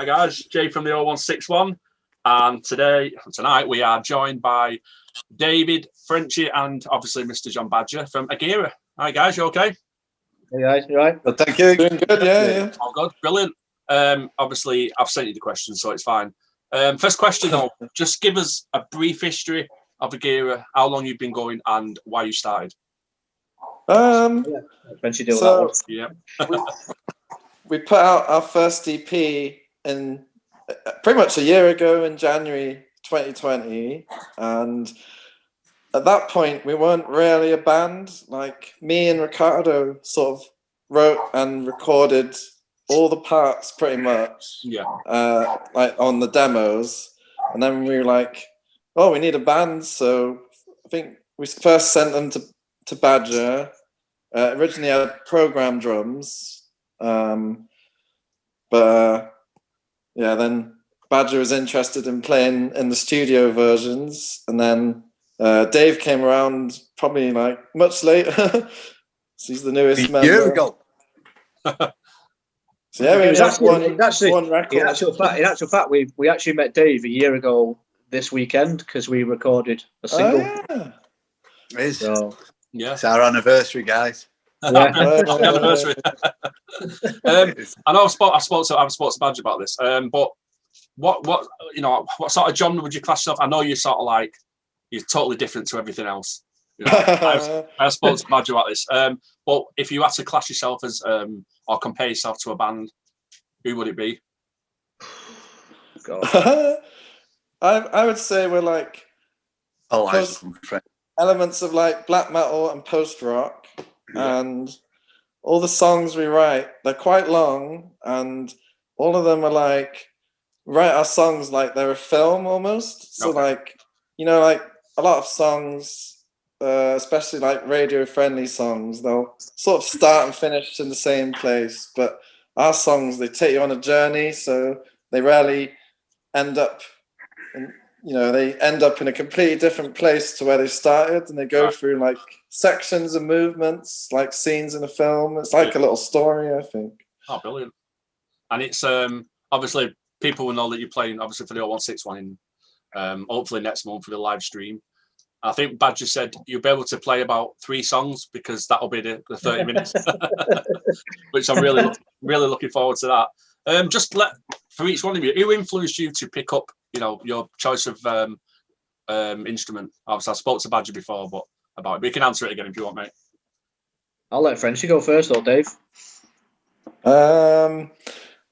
Hi guys, Jay from the 0161, and tonight we are joined by David, Frenchie, and obviously Mr. John Badger from Agvirre. Hi guys, you okay? Hey guys, you right? Well, thank you. Doing good, yeah. All good, brilliant. Obviously, I've sent you the questions, so it's fine. First question though, just give us a brief history of Agvirre, how long you've been going, and why you started. Frenchie do that one. Yeah. We put out our first EP in pretty much a year ago in January 2020, and at that point we weren't really a band. Like, me and Ricardo sort of wrote and recorded all the parts pretty much, like on the demos, and then we were like, oh, we need a band. So I think we first sent them to Badger. Originally I had program drums, then Badger was interested in playing in the studio versions, and then Dave came around probably like much later. So he's the newest member. A year ago. So yeah, it was actually one record. In actual fact, we actually met Dave a year ago this weekend because we recorded a single. Oh, yeah. It's our anniversary, guys. Yeah. Happy anniversary. I know I've spoke to Badger about this. But what sort of genre would you class yourself? I know you're sort of like, you're totally different to everything else. You know, I spoke to Badger about this. But if you had to class yourself as or compare yourself to a band, who would it be? God. I would say we're like elements of like black metal and post rock, and all the songs we write, they're quite long, and all of them are like, write our songs like they're a film almost. So like, you know, like a lot of songs, especially like radio friendly songs, they'll sort of start and finish in the same place, but our songs, they take you on a journey, so they rarely end up in, they end up in a completely different place to where they started, and they go through like sections and movements, like scenes in a film. It's like a little story, I think. Oh, brilliant. And it's obviously people will know that you're playing obviously for the 0161 in hopefully next month for the live stream. I think Badger said you'll be able to play about 3 songs because that'll be the 30 minutes, which I'm really looking forward to that. For each one of you, who influenced you to pick up, your choice of instrument? Obviously, I spoke to Badger before, but we can answer it again if you want, mate. I'll let Frenchie go first, or Dave.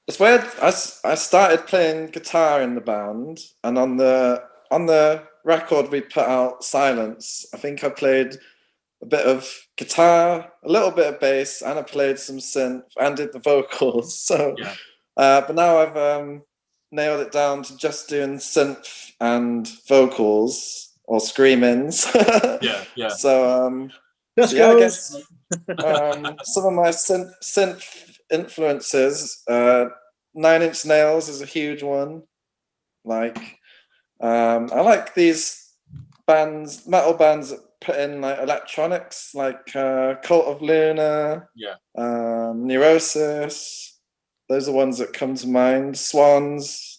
It's weird. I started playing guitar in the band, and on the record we put out, Silence, I think I played a bit of guitar, a little bit of bass, and I played some synth and did the vocals. So, but now I've nailed it down to just doing synth and vocals or screamings. So, I guess some of my synth influences, 9 Inch Nails is a huge one. Like, I like these bands, metal bands that put in like electronics, like Cult of Luna, Neurosis. Those are ones that come to mind. Swans.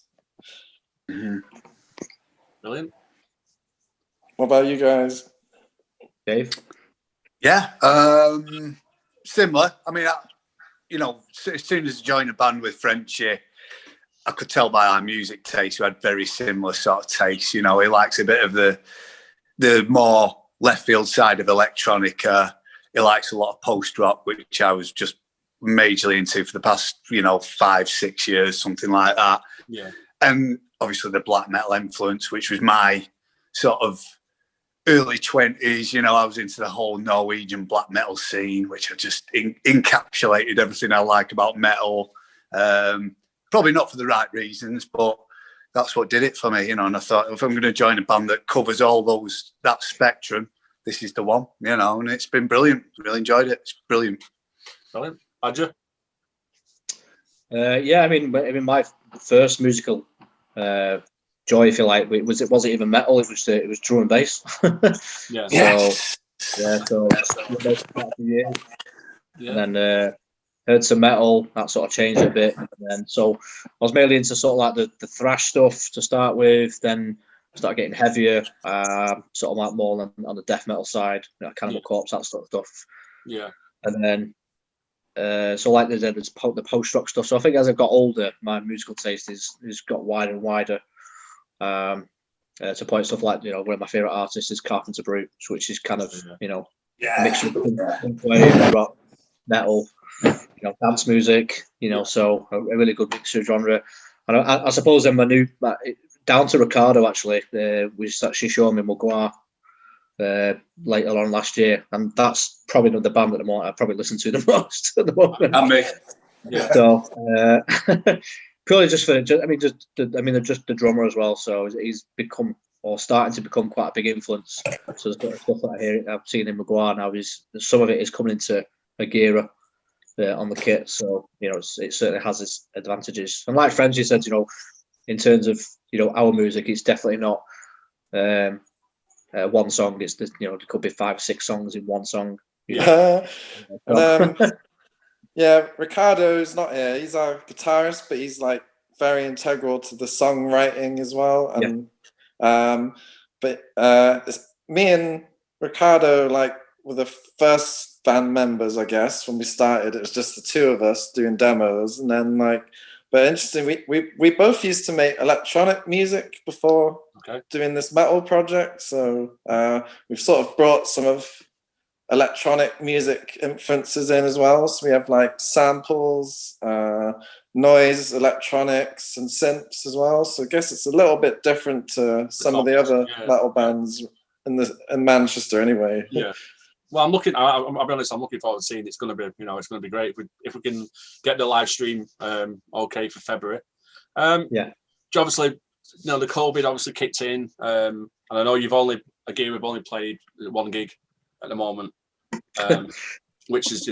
Brilliant. What about you guys? Dave? Yeah, similar. I mean, as soon as I joined a band with Frenchie, I could tell by our music taste we had very similar sort of tastes. He likes a bit of the more left field side of electronica. He likes a lot of post rock, which I was just majorly into for the past 5-6 years, something like that. Yeah. And obviously the black metal influence, which was my sort of early 20s. I was into the whole Norwegian black metal scene, which I just encapsulated everything I like about metal. Probably not for the right reasons, but that's what did it for me, And I thought, if I'm going to join a band that covers all that spectrum, this is the one, And it's been brilliant. Really enjoyed it. It's brilliant. Brilliant. Badger? I mean, my first musical joy, if you like, it wasn't even metal. It was drum and bass. Yeah. So, and then heard some metal, that sort of changed a bit. And then, so I was mainly into sort of like the thrash stuff to start with, then started getting heavier, sort of like more on the death metal side, Cannibal Corpse, that sort of stuff. Yeah. And then, so like there's the post-rock stuff. So I think as I've got older, my musical taste has got wider and wider. To point stuff like, one of my favourite artists is Carpenter Brute, which is kind of, a mixture of wave, rock, metal, dance music, so a really good mixture of genre. And I suppose then down to Ricardo actually, was actually showing me Mugwar later on last year, and that's probably the band that I probably listen to the most at the moment. And me. Yeah. So purely just the drummer as well. So he's become or starting to become quite a big influence. So there's stuff that I've seen in Mugwar now. Some of it is coming into Agvirre on the kit. So it certainly has its advantages. And like Frenchie said, in terms of our music, it's definitely not one song. It's there could be 5 or 6 songs in one song. Yeah. Ricardo's not here. He's our guitarist, but he's like very integral to the songwriting as well. And me and Ricardo were the first band members, I guess. When we started, it was just the two of us doing demos, and then but interesting, we both used to make electronic music before doing this metal project. So we've sort of brought some of electronic music influences in as well. So we have samples, noise, electronics, and synths as well. So I guess it's a little bit different to some of the other metal bands in Manchester, anyway. Yeah. Well, I'll be honest, I'm looking forward to seeing it. It's going to be, it's going to be great if we can get the live stream okay for February. Obviously, the COVID obviously kicked in, and I know we've only played 1 gig at the moment, which is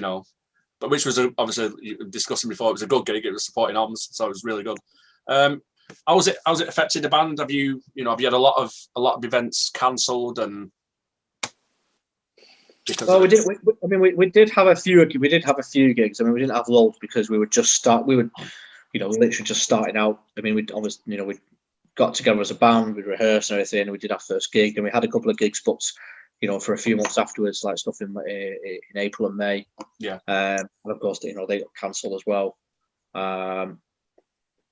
which was obviously discussing before. It was a good gig. It was supporting arms, so it was really good. How's it affected the band? Have you had a lot of events cancelled and? Well, we did have a few gigs. I mean, we didn't have loads because we were literally just starting out. I mean, we got together as a band, we rehearsed and everything. We did our first gig, and we had a couple of gigs booked, for a few months afterwards, like stuff in April and May. Yeah. And of course, they got cancelled as well. And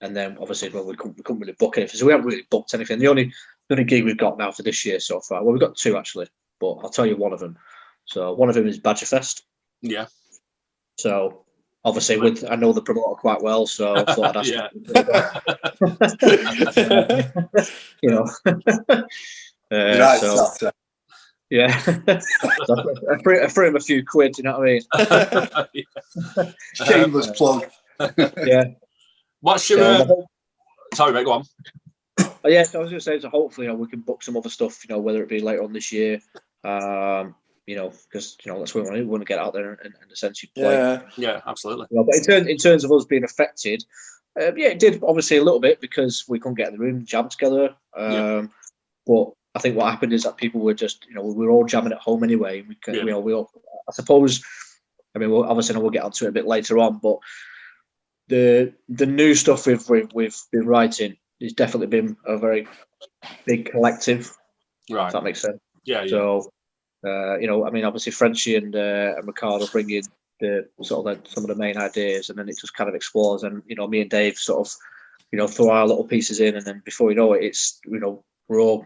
then obviously, we couldn't really book anything, so we haven't really booked anything. The only gig we've got now for this year so far. Well, we've got 2 actually, but I'll tell you one of them. So one of them is Badger Fest. Yeah. So obviously, I know the promoter quite well, so I thought I'd ask yeah. So I threw him a few quid. You know what I mean? Shameless plug. Yeah. What's your? Sorry, mate. Go on. Yeah, so I was going to say, so hopefully, we can book some other stuff. Whether it be later on this year. Because that's what we want to get out there and essentially play. Yeah, absolutely. But in terms of us being affected, it did obviously a little bit because we couldn't get in the room, jam together. But I think what happened is that people were just, we were all jamming at home anyway. We all, I suppose. I mean, obviously, we'll get onto it a bit later on, but the new stuff we've been writing has definitely been a very big collective. Right. If that makes sense. Yeah. So. I mean, obviously Frenchie and Ricardo bring in some of the main ideas, and then it just kind of explores. And me and Dave sort of, throw our little pieces in, and then before you know it, it's we're all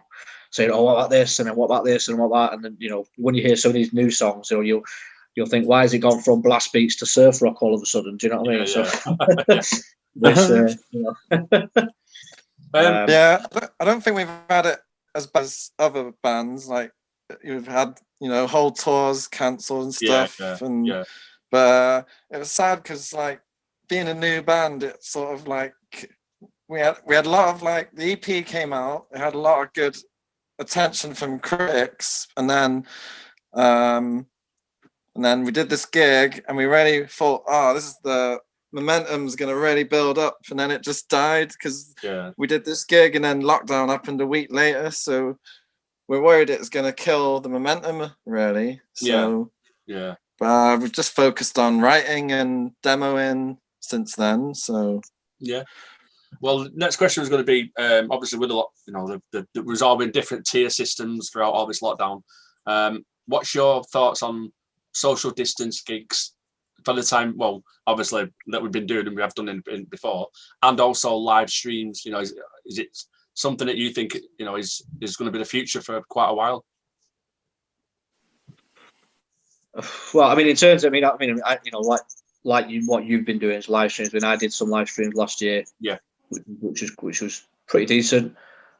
saying, "Oh, what about this?" and then "What about this?" and "What about that?" And then when you hear some of these new songs, you'll think, "Why has it gone from blast beats to surf rock all of a sudden?" Do you know what I mean? I don't think we've had it as bad as other bands. You've had whole tours cancelled and stuff, but it was sad because being a new band, it's sort of we had a lot of the EP came out, it had a lot of good attention from critics, and then we did this gig and we really thought, this is the momentum's going to really build up, and then it just died because we did this gig and then lockdown happened a week later, so we're worried it's going to kill the momentum, really. So, we've just focused on writing and demoing since then. So yeah. Well, next question was going to be obviously with a lot, the resolving different tier systems throughout all this lockdown. What's your thoughts on social distance gigs for the time? Well, obviously that we've been doing and we have done in before, and also live streams. Is it something that you think is going to be the future for quite a while? Well, I mean, in terms, what you've been doing is live streams. I did some live streams last year, yeah, which was pretty decent.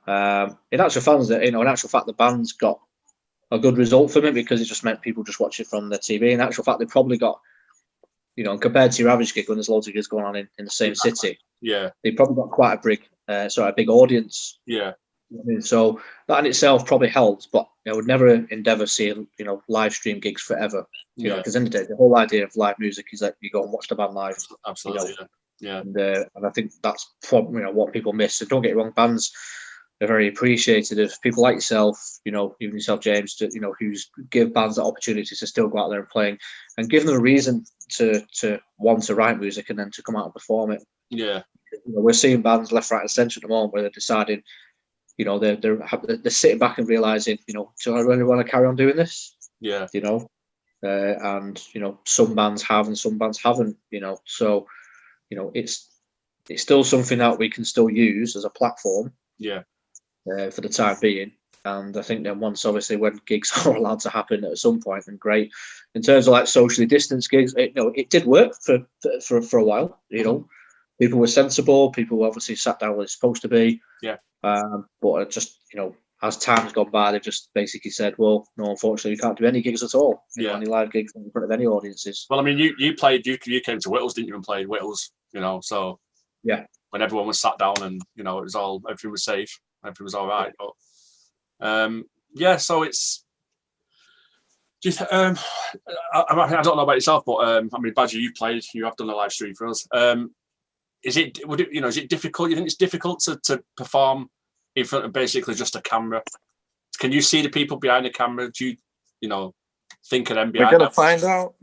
In actual fact, the band's got a good result from it because it just meant people just watch it from the TV. In actual fact, they probably got, compared to your average gig when there's loads of gigs going on in the same city, yeah, they probably got quite a big audience. Yeah. So that in itself probably helps, but I would never endeavour seeing live stream gigs forever. Because in the day, the whole idea of live music is that you go and watch the band live. Absolutely, yeah. And I think that's what people miss. So don't get me wrong, bands are very appreciated of people like yourself, even yourself, James, who's give bands that opportunity to still go out there and playing, and give them a reason to want to write music and then to come out and perform it. Yeah, we're seeing bands left, right, and centre at the moment where they're deciding. They're sitting back and realizing, do I really want to carry on doing this? Yeah. And some bands have and some bands haven't. So it's still something that we can still use as a platform. Yeah. For the time being, and I think then once, obviously, when gigs are allowed to happen at some point, then great. In terms of like socially distanced gigs, it did work for a while. People were sensible. People obviously sat down where it's supposed to be. Yeah. But just as time's gone by, they've just basically said, well, no, unfortunately, we can't do any gigs at all. Any live gigs in front of any audiences. Well, I mean, you came to Whittles, didn't you, and played Whittles, so yeah, when everyone was sat down and everything was safe, everything was all right. But so it's just I don't know about yourself, but I mean, Badger, you have done a live stream for us. Is it difficult? You think it's difficult to perform in front of basically just a camera? Can you see the people behind the camera? Do you think of them behind? We're gonna find out.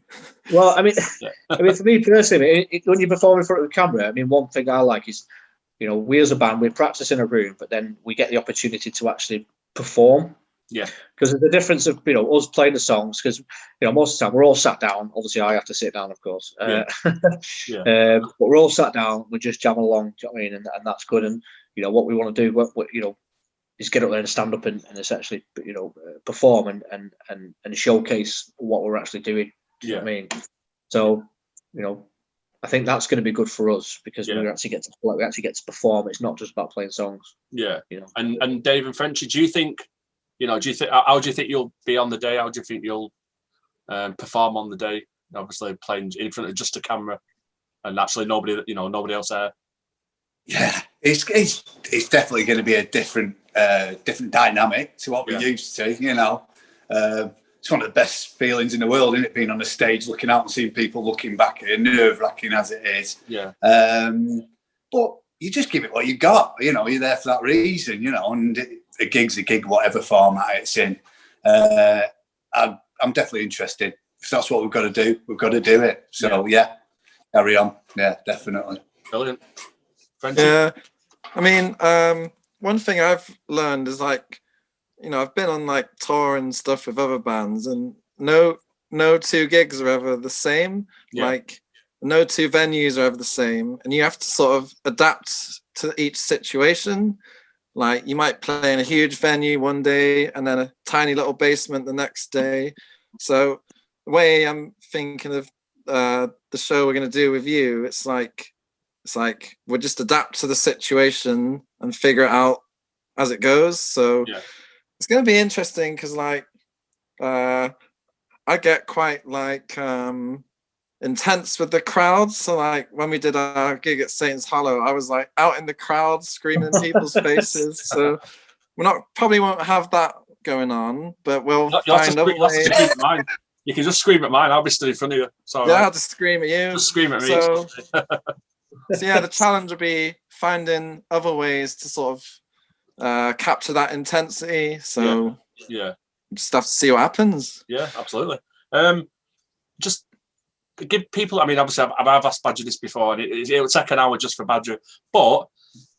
Well, I mean, for me personally, when you perform in front of the camera, I mean, one thing I like is, we as a band, we practice in a room, but then we get the opportunity to actually perform. Yeah. Because the difference of us playing the songs, because most of the time we're all sat down. Obviously, I have to sit down, of course. But we're all sat down. We're just jamming along. Do you know what I mean? And that's good. And what we want to do, is get up there and stand up and essentially, perform and showcase what we're actually doing. Do you know what I mean? So, I think that's going to be good for us because we actually get to perform. It's not just about playing songs. Yeah. And Dave and Frenchie, do you think? How do you think you'll be on the day? How do you think you'll perform on the day? Obviously, playing in front of just a camera and actually nobody else there. Yeah, it's definitely going to be a different dynamic to what we're used to. It's one of the best feelings in the world, isn't it? Being on a stage, looking out and seeing people looking back at it, nerve-wracking as it is. Yeah. But you just give it what you got. You're there for that reason. And a gig's a gig, whatever format it's in. I'm definitely interested. If that's what we've got to do, we've got to do it. So carry on. Yeah, definitely. Brilliant. Frenchie? Yeah, I mean, one thing I've learned is I've been on tour and stuff with other bands, and no two gigs are ever the same. Yeah. No two venues are ever the same, and you have to sort of adapt to each situation. You might play in a huge venue one day and then a tiny little basement the next day. So the way I'm thinking of the show we're going to do with you, it's like we'll just adapt to the situation and figure it out as it goes. So it's going to be interesting because I get quite intense with the crowd. So when we did our gig at Saints Hollow, I was out in the crowd screaming in people's faces. So probably won't have that going on, but we'll find other ways. You can just scream at mine. I'll be stood in front of you. So I'll just scream at you. Just scream at me. So the challenge will be finding other ways to sort of capture that intensity. So yeah, just have to see what happens. Yeah, absolutely. just give people. I mean, obviously, I've asked Badger this before, and it would take an hour just for Badger. But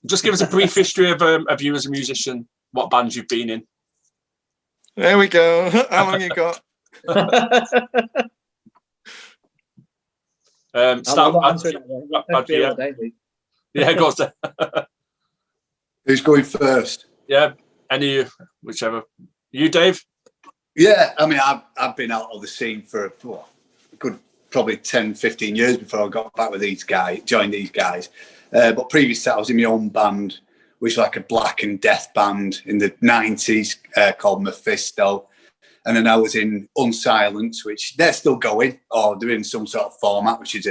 just give us a brief history of you as a musician, what bands you've been in. There we go. How long you got? Start I'm not answering that. Badger, yeah, go on. Who's going first? Yeah, any whichever. You, Dave? Yeah, I mean, I've been out of the scene for a good probably 10, 15 years before I got back with these guys, joined these guys. But previous to that, I was in my own band, which was like a black and death band in the 90s called Mephisto. And then I was in Unsilence, which they're still going, or they're in some sort of format, which is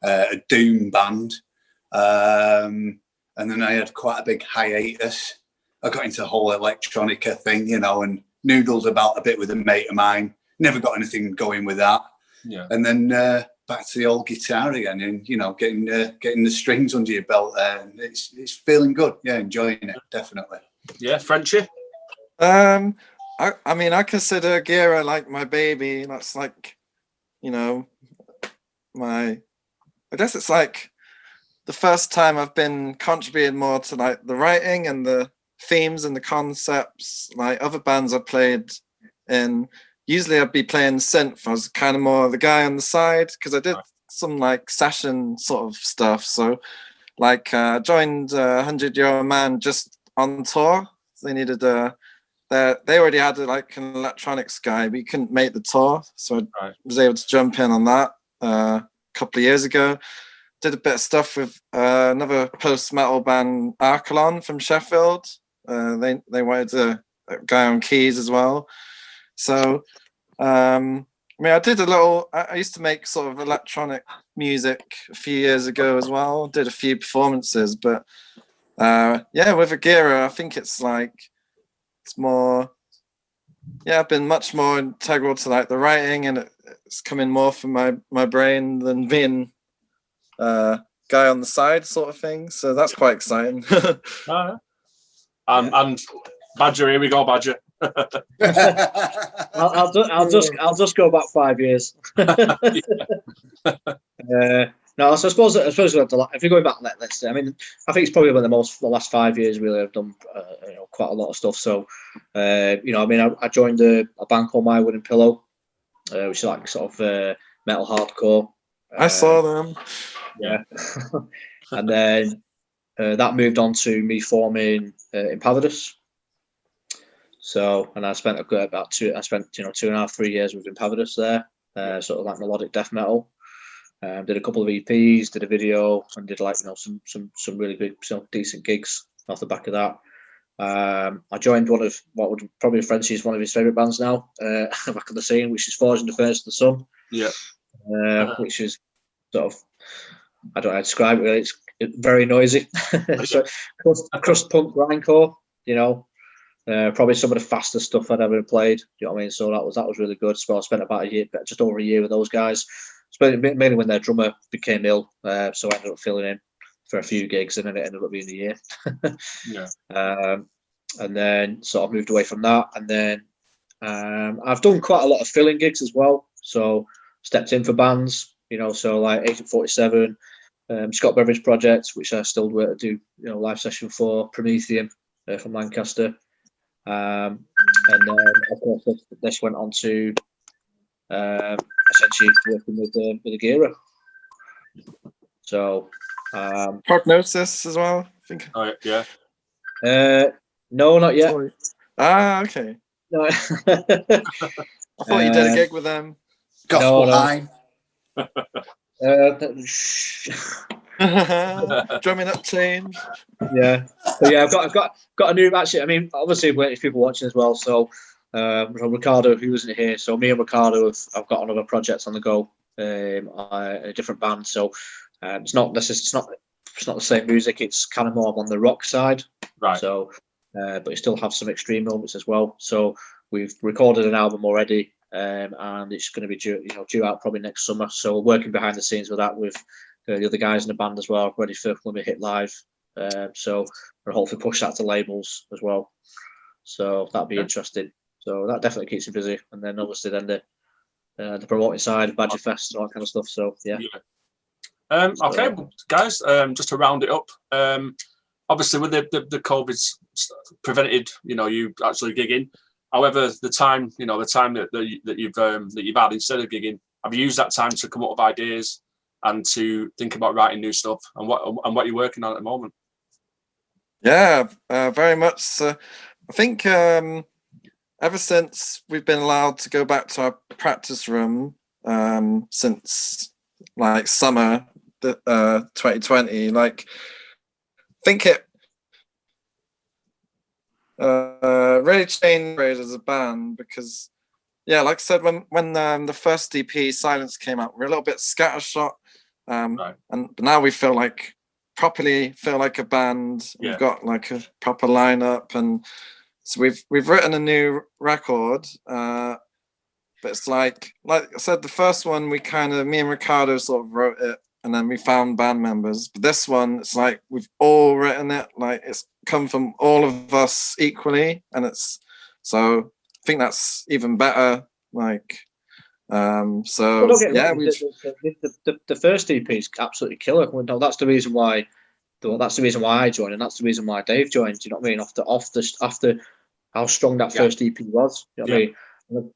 a doom band. And then I had quite a big hiatus. I got into the whole electronica thing, you know, and noodled about a bit with a mate of mine. Never got anything going with that. Yeah. And then back to the old guitar again, and you know, getting the strings under your belt there. And it's feeling good. Yeah, enjoying it definitely. Yeah, Frenchie. I mean, I consider Agvirre like my baby. That's like, you know, I guess it's like the first time I've been contributing more to like the writing and the themes and the concepts. Like other bands I played in, usually I'd be playing synth. I was kind of more the guy on the side because I did some like session sort of stuff. So like I joined 100 Year Old Man just on tour. They needed they already had like an electronics guy, but you couldn't make the tour. So I was able to jump in on that a couple of years ago. Did a bit of stuff with another post-metal band, Archelon from Sheffield. They wanted a guy on keys as well. So, I mean, I did I used to make sort of electronic music a few years ago as well. Did a few performances, but yeah, with Agvirre, I think it's more, yeah, I've been much more integral to like the writing, and it's coming more from my brain than being guy on the side sort of thing. So that's quite exciting. And Badger, here we go, Badger. I'll just go back 5 years. No, so I suppose if you're going back, let's say, I mean, I think it's probably been the last 5 years really I've done quite a lot of stuff. So I mean, I joined a band called My Wooden Pillow, which is like sort of metal hardcore. I saw them. Yeah, and then that moved on to me forming Impavadus. So, and I spent about 2.5-3 years with Impavadus there, sort of like melodic death metal. Did a couple of EPs, did a video, and did like some really big, decent gigs off the back of that. I joined one of what would probably Frenchie's one of his favourite bands now, back on the scene, which is Forging the Furnace of the Sun. Yeah. Which is sort of, I don't know how to describe it really. It's very noisy. So crust punk grindcore, probably some of the fastest stuff I'd ever played. You know what I mean? So that was really good. So I spent about just over a year with those guys. Mainly when their drummer became ill, so I ended up filling in for a few gigs, and then it ended up being a year. And then sort of moved away from that, and then I've done quite a lot of filling gigs as well. So stepped in for bands, so like Agent 47, Scott Beveridge Project, which I still work to do, live session for Prometheum from Lancaster, and then of course this went on to essentially working with Agvirre. So Prognosis as well, I think. Oh yeah. No, not yet. Sorry. Okay. No. I thought you did a gig with them. Gospel No. High. Drumming up change. Yeah. So yeah, I've got a new. Actually, I mean, obviously, if people watching as well. So Ricardo, who wasn't here, so me and Ricardo I've got another project on the go, a different band. So it's not the same music. It's kind of more on the rock side. Right. So, but you still have some extreme moments as well. So we've recorded an album already, and it's going to be due out probably next summer. So we're working behind the scenes with that with the other guys in the band as well, ready for when we hit live. So we'll hopefully push that to labels as well. So that'd be interesting. So that definitely keeps me busy. And then obviously then the promoting side, Badger Fest, all that kind of stuff. So yeah. Okay, well, guys, just to round it up, obviously with the COVID's prevented, you actually gigging. However, the time that you've had instead of gigging, have you used that time to come up with ideas and to think about writing new stuff and what you're working on at the moment? Yeah, very much. I think ever since we've been allowed to go back to our practice room since like summer 2020, like I think it really changed as a band because, yeah, like I said, when the first EP Silence came out, we were a little bit scattershot, Right. and now we properly feel like a band. Yeah. We've got like a proper lineup, and so we've written a new record. But it's like I said, the first one me and Ricardo sort of wrote it, and then we found band members. But this one, it's like we've all written it. Like it's come from all of us equally, and so I think that's even better. Like, so yeah, the first EP is absolutely killer. No, that's the reason why. That's the reason why I joined, and that's the reason why Dave joined. Do you know what I mean? After how strong that first EP was. You know what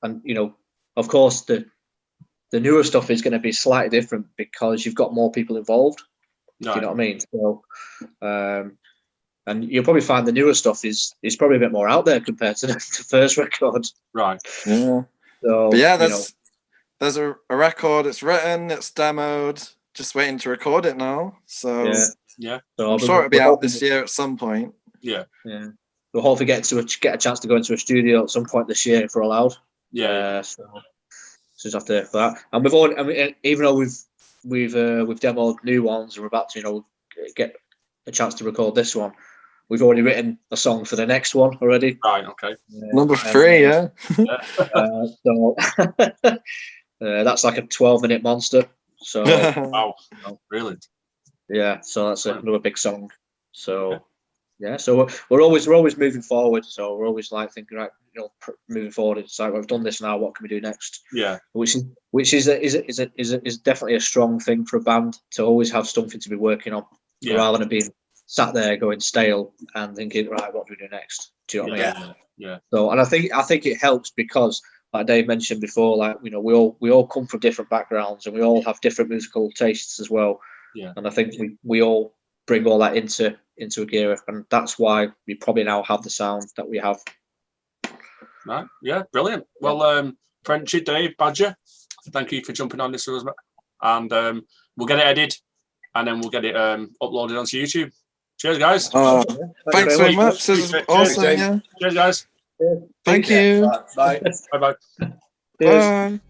I mean? And of course, the newer stuff is going to be slightly different because you've got more people involved. Right. Do you know what I mean? So, and you'll probably find the newer stuff is probably a bit more out there compared to the first record. Right. Yeah. So, but yeah, there's a record. It's written. It's demoed. Just waiting to record it now. So yeah. So I'm sure it'll be out this year at some point. Yeah. Yeah. We'll hopefully get a chance to go into a studio at some point this year if we're allowed. Yeah. So just after that, and we've already. I mean, even though we've demoed new ones and we're about to get a chance to record this one, we've already written a song for the next one already. Right. Okay. Number 3, yeah. So that's like a 12-minute monster. So wow. Really? Yeah. So that's another big song. So. Yeah, so we're always moving forward. So we're always like thinking, right, moving forward. It's like we've done this now. What can we do next? Yeah, which is definitely a strong thing for a band to always have something to be working on, rather than being sat there going stale and thinking, right, what do we do next? Do you know what I mean? Yeah. So, and I think it helps because, like Dave mentioned before, like we all come from different backgrounds and we all have different musical tastes as well. Yeah, and I think we all bring all that into Agvirre, and that's why we probably now have the sound that we have. Right. Yeah, brilliant. Well, Frenchie, Dave, Badger, thank you for jumping on this with us, and we'll get it edited and then we'll get it uploaded onto YouTube. Cheers, guys. Thanks very much. This is awesome. Yeah. Cheers, guys. Thank you. Bye. Bye. Cheers. Bye.